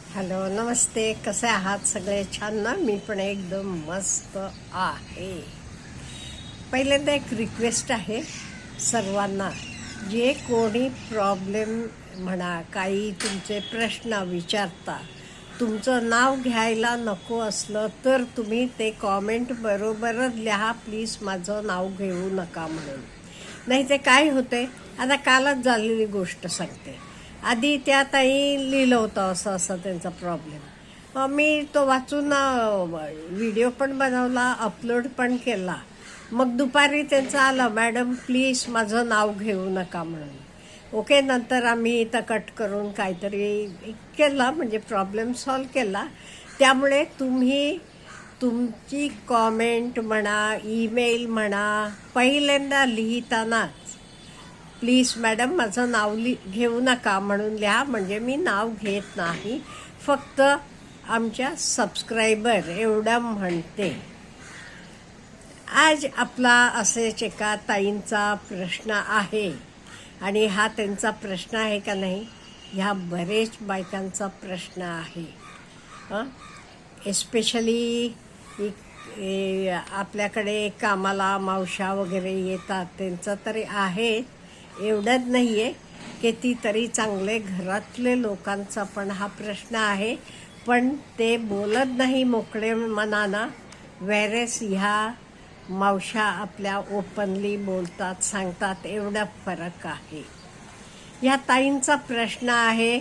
Hello, नमस्ते. कसे आहात सगळे? छान ना? मी पण एकदम मस्त आहे. पहिल्यांदा एक रिक्वेस्ट आहे सर्वांना, जे कोणी प्रॉब्लेम म्हणा, काही तुमचे प्रश्न विचारता, तुमचं नाव घ्यायला नको असलं तर तुम्ही ते कॉमेंट बरोबरच लिहा, प्लीज माझं नाव घेऊ नका म्हणून. नाही ते काय होते, आता कालच झालेली गोष्ट सांगते. आधी त्या ताई लिहिलं होतं असं असं त्यांचा प्रॉब्लेम. मी तो वाचून व्हिडिओ पण बनवला, अपलोड पण केला. मग दुपारी त्यांचं आलं, मॅडम प्लीज माझं नाव घेऊ नका म्हणून. ओके, नंतर आम्ही इथं कट करून काहीतरी केला, म्हणजे प्रॉब्लेम सॉल्व केला. त्यामुळे तुम्ही तुमची कॉमेंट म्हणा, ईमेल म्हणा, पहिल्यांदा लिहितानाच प्लीज मॅडम माझं नाव घेऊ नका म्हणून लिहा, म्हणजे मी नाव घेत नाही, फक्त आमच्या सबस्क्रायबर एवढं म्हणते. आज आपला असेच एका ताईंचा प्रश्न आहे, आणि हा त्यांचा प्रश्न आहे का नाही, ह्या बरेच बायकांचा प्रश्न आहे. एस्पेशली आपल्याकडे कामाला मावशा वगैरे येतात, त्यांचं तरी आहे, एवढंच नाही आहे की ती तरी चांगले घरातले लोकांचा पण हा प्रश्न आहे, पण ते बोलत नाही मोकळे मनानं. व्हेरेस ह्या मावशा आपल्या ओपनली बोलतात, सांगतात, एवढा फरक आहे. ह्या ताईंचा प्रश्न आहे,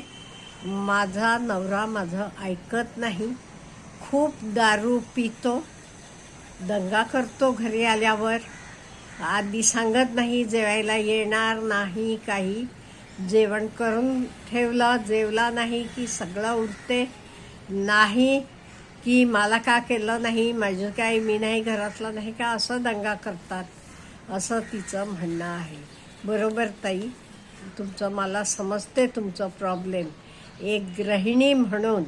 माझा नवरा माझं ऐकत नाही, खूप दारू पितो, दंगा करतो घरी आल्यावर, आधी सांगत नाही, जेवायला येणार नाही, काही जेवण करून ठेवलं, जेवला नाही की सगळं उरते, नाही की मला का केलं नाही, माझं काय, मी नाही घरातलं नाही का, असं दंगा करतात, असं तिचं म्हणणं आहे. बरोबर ताई, तुमचं मला समजते तुमचं प्रॉब्लेम. एक गृहिणी म्हणून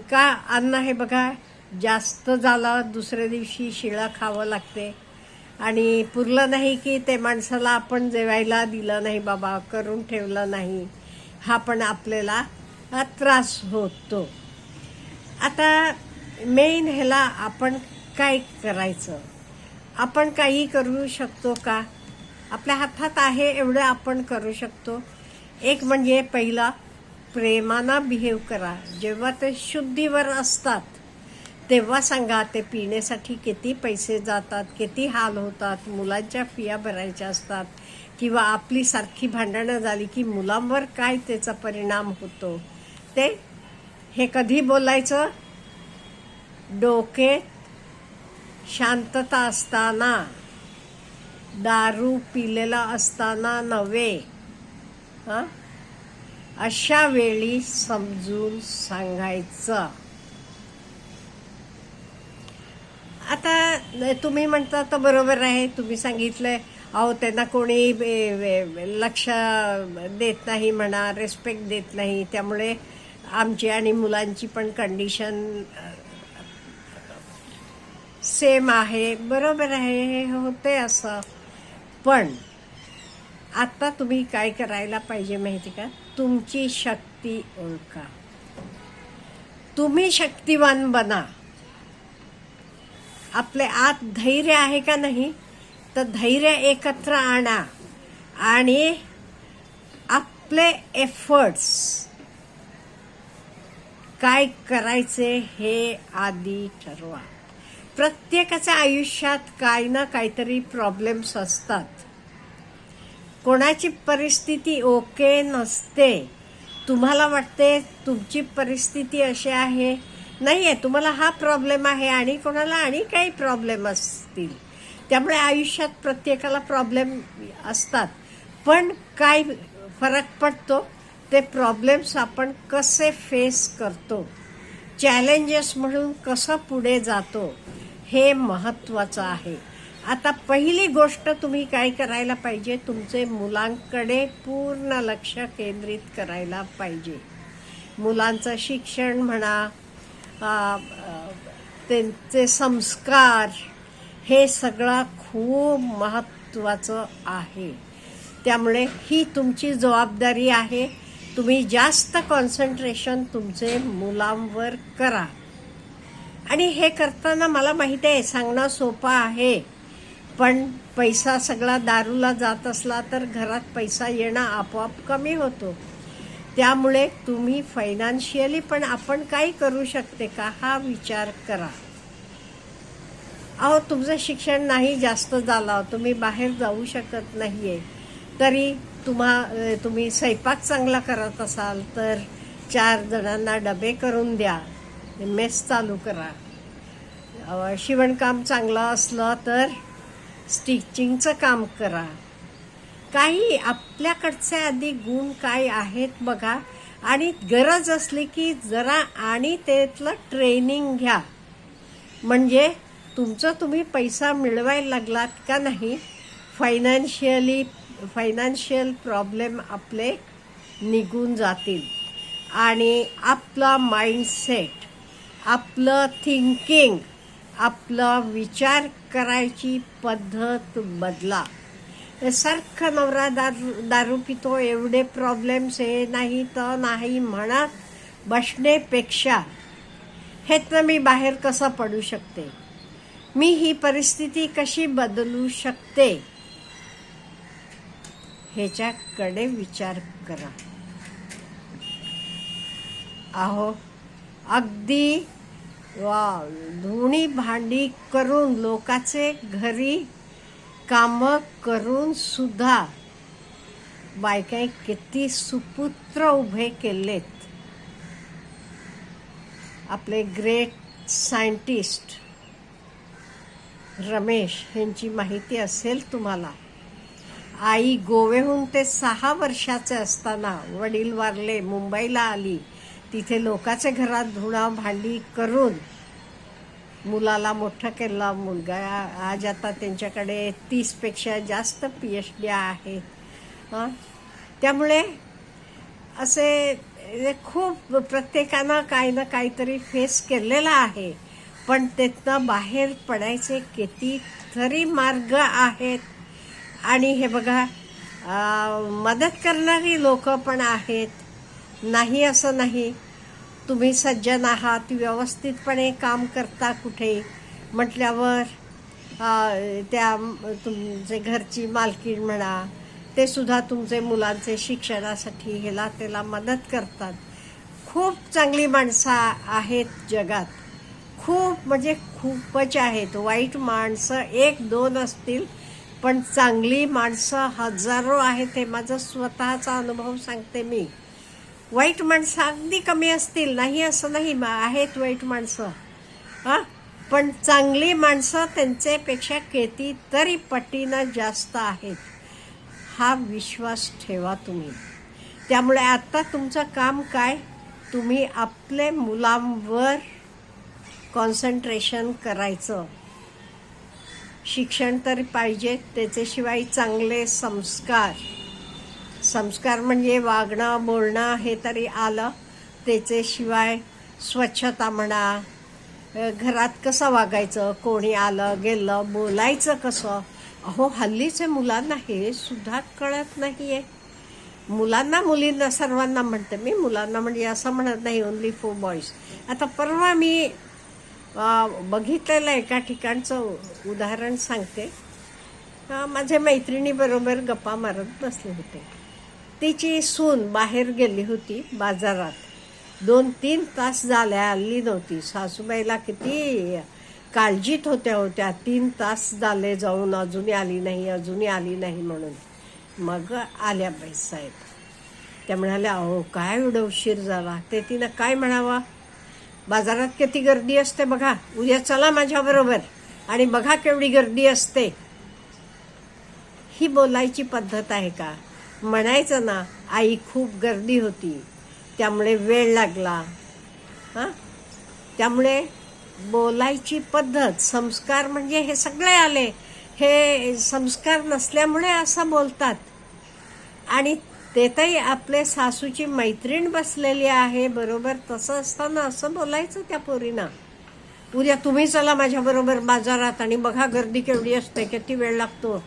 का अन्न हे बघा, जास्त झालं दुसऱ्या दिवशी शिळं खावं लागते, आणि पुरलं नाही की ते माणसाला आपण जेवायला दिलं नाही, बाबा करून ठेवलं नाही, हा पण आपल्याला त्रास होतो. आता मेन ह्याला आपण काय करायचं? आपण काही करू शकतो का? आपल्या हातात आहे एवढं आपण करू शकतो. एक म्हणजे पहिला, प्रेमानं बिहेव करा. जेव्हा ते शुद्धीवर असतात तेव्हा सांगा, ते पिण्यासाठी किती पैसे जातात, किती हाल होतात, मुलांच्या फिया भरायच्या असतात, किंवा आपली सारखी भांडणं झाली की मुलांवर काय त्याचा परिणाम होतो, ते हे कधी बोलायचं? डोके शांतता असताना, दारू पिलेला असताना नव्हे. अशा वेळी समजून सांगायचं. आता तुम्ही म्हणता तर बरोबर आहे, तुम्ही सांगितलंय, अहो त्यांना कोणी लक्ष देत नाही म्हणा, रिस्पेक्ट देत नाही, त्यामुळे आमची आणि मुलांची पण कंडिशन सेम आहे. बरोबर आहे, हे होते असं. पण आता तुम्ही काय करायला पाहिजे माहिती का? तुमची शक्ती ओळखा, तुम्ही शक्तिवान बना. आपले आत धैर्य आहे का नाही, तर धैर्य एकत्र आणा, आणि आपले एफर्ट्स काय करायचे हे आधी ठरवा. प्रत्येकाच्या आयुष्यात काही ना काहीतरी प्रॉब्लेम्स असतात. कोणाची परिस्थिती ओके नसते. तुम्हाला वाटते तुमची परिस्थिती अशी आहे, नाही आहे, तुम्हाला हा प्रॉब्लेम आहे, आणि कोणाला आणि काही प्रॉब्लेम असतील. त्यामुळे आयुष्यात प्रत्येकाला प्रॉब्लेम असतात. पण काय फरक पडतो, ते प्रॉब्लेम्स आपण कसे फेस करतो, चॅलेंजेस म्हणून कसं पुढे जातो, हे महत्त्वाचं आहे. आता पहिली गोष्ट तुम्ही काय करायला पाहिजे, तुमचे मुलांकडे पूर्ण लक्ष केंद्रित करायला पाहिजे. मुलांचं शिक्षण म्हणा, त्यांचे संस्कार, हे सगळं खूप महत्त्वाचं आहे. त्यामुळे ही तुमची जबाबदारी आहे. तुम्ही जास्त कॉन्सन्ट्रेशन तुमचे मुलांवर करा. आणि हे करताना मला माहिती आहे सांगणं सोपं आहे, पण पैसा सगळा दारूला जात असला तर घरात पैसा येणं आपोआप कमी होतो. त्यामुळे तुम्ही फायनान्शियली पण आपण काही करू शकते का हा विचार करा. अहो, तुमचं शिक्षण नाही जास्त झालं, तुम्ही बाहेर जाऊ शकत नाहीये, तरी तुम्ही स्वयंपाक चांगला करत असाल तर 4 जणांना डबे करून द्या, मेस चालू करा. शिवणकाम चांगलं असलं तर स्टिचिंगचं काम करा. काही आपल्याकडचे आधी गुण काय आहेत बघा, आणि गरज असली की जरा आणि त्यातलं ट्रेनिंग घ्या. म्हणजे तुम्ही पैसा मिळवायला लागलात का नाही, फायनान्शियल प्रॉब्लेम आपले निघून जातील. आणि आपला माइंडसेट, आपलं थिंकिंग, आपला विचार करायची पद्धत बदला. सारखं नवरा दारू पितो, एवढे प्रॉब्लेम्स आहे, नाही तर नाही म्हणत बसण्यापेक्षा ह्यातनं मी बाहेर कसं पडू शकते, मी ही परिस्थिती कशी बदलू शकते, ह्याच्याकडे विचार करा. अहो, अगदी धुणी भांडी करून, लोकाचे घरी कामं करून सुद्धा बायकाई किती सुपुत्र उभे केलेत. आपले ग्रेट सायंटिस्ट रमेश यांची माहिती असेल तुम्हाला. आई गोव्याहून ते 6 वर्षाचे असताना वडील वारले, मुंबईला आली, तिथे लोकांच्या घरात धुणं भांडी करून मुलाला मोठं केलं. मुलगा आज आता त्यांच्याकडे 30पेक्षा जास्त PhD आहेत. त्यामुळे असे खूप प्रत्येकानं काही ना काहीतरी फेस केलेला आहे, पण त्यातनं बाहेर पडायचे कितीतरी मार्ग आहेत. आणि हे बघा, मदत करणारी लोक पण आहेत, नाही असं नाही. तुम्ही सज्जन आहात, व्यवस्थितपणे काम करता कुठे म्हटल्यावर त्या तुमचे घरची मालकीण म्हणा, ते सुद्धा तुमचे मुलांचे शिक्षणासाठी ह्याला त्याला मदत करतात. खूप चांगली माणसं आहेत जगात, खूप म्हणजे खूपच आहेत. वाईट माणसं 1-2 असतील, पण चांगली माणसं हजारो आहेत. हे माझा स्वतःचा अनुभव सांगते मी. वाईट माणसं अगदी कमी असतील, नाही असं नाही, आहेत वाईट माणसं, पण चांगली माणसं त्यांच्यापेक्षा कितीतरी पटीनं जास्त आहेत. हा विश्वास ठेवा तुम्ही. त्यामुळे आता तुमचं काम काय, तुम्ही आपले मुलांवर कॉन्सन्ट्रेशन करायचं. शिक्षण तरी पाहिजे, त्याच्याशिवाय चांगले संस्कार म्हणजे वागणं बोलणं हे तरी आलं. त्याच्याशिवाय स्वच्छता म्हणा, घरात कसं वागायचं, कोणी आलं गेलं बोलायचं कसं. अहो, हल्लीचे मुलांना हे सुद्धा कळत नाहीये. मुलांना मुलींना सर्वांना म्हणते मी, मुलांना म्हणजे असं म्हणत नाही ओनली फॉर बॉईज. आता परवा मी बघितलेलं एका ठिकाणचं उदाहरण सांगते. माझ्या मैत्रिणीबरोबर गप्पा मारत बसले होते. तिची सून बाहेर गेली होती बाजारात, 2-3 तास झाल्या आली नव्हती. सासूबाईला किती काळजीत होत्या 3 तास झाले जाऊन अजूनही आली नाही म्हणून. मग आल्या बाईसाहेब, त्या म्हणाल्या, अहो काय एवढं उशीर झाला. ते तिनं काय म्हणावा, बाजारात किती गर्दी असते बघा, उद्या चला माझ्याबरोबर आणि बघा केवढी गर्दी असते. ही बोलायची पद्धत आहे का? म्हणायचं ना, आई खूप गर्दी होती त्यामुळे वेळ लागला. त्यामुळे बोलायची पद्धत, संस्कार म्हणजे हे सगळे आले. हे संस्कार नसल्यामुळे असं बोलतात. आणि तेथही आपले सासूची मैत्रीण बसलेली आहे बरोबर, तसं असताना असं बोलायचं त्या पोरीनं, उद्या तुम्ही चला माझ्याबरोबर बाजारात आणि बघा गर्दी केवढी असते, किती वेळ लागतो,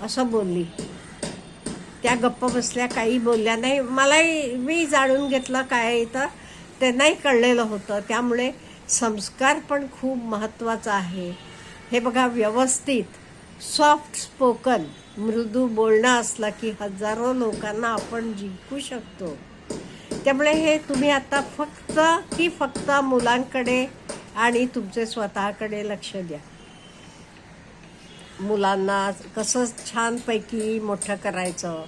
असं बोलली. त्या गप्प बसल्या, काही बोलल्या नाही. मलाही मी जाणून घेतलं काय इथं त्यांनाही कळलेलं होतं. त्यामुळे संस्कार पण खूप महत्त्वाचा आहे. हे बघा, व्यवस्थित सॉफ्ट स्पोकन मृदू बोलणं असलं की हजारो लोकांना आपण जिंकू शकतो. त्यामुळे हे तुम्ही आता फक्त मुलांकडे आणि तुमचे स्वतःकडे लक्ष द्या. मुलांना कसं छानपैकी मोठं करायचं,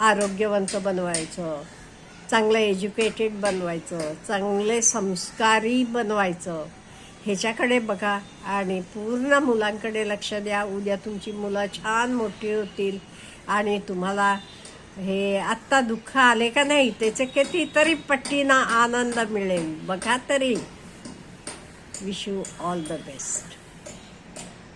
आरोग्यवंत बनवायचं, चांगलं एज्युकेटेड बनवायचं, चांगले संस्कारी बनवायचं, ह्याच्याकडे बघा आणि पूर्ण मुलांकडे लक्ष द्या. उद्या तुमची मुलं छान मोठी होतील आणि तुम्हाला हे आत्ता दुःख आले का नाही त्याचे कितीतरी पट्टीनं आनंद मिळेल. बघा तरी. Wish you all the best.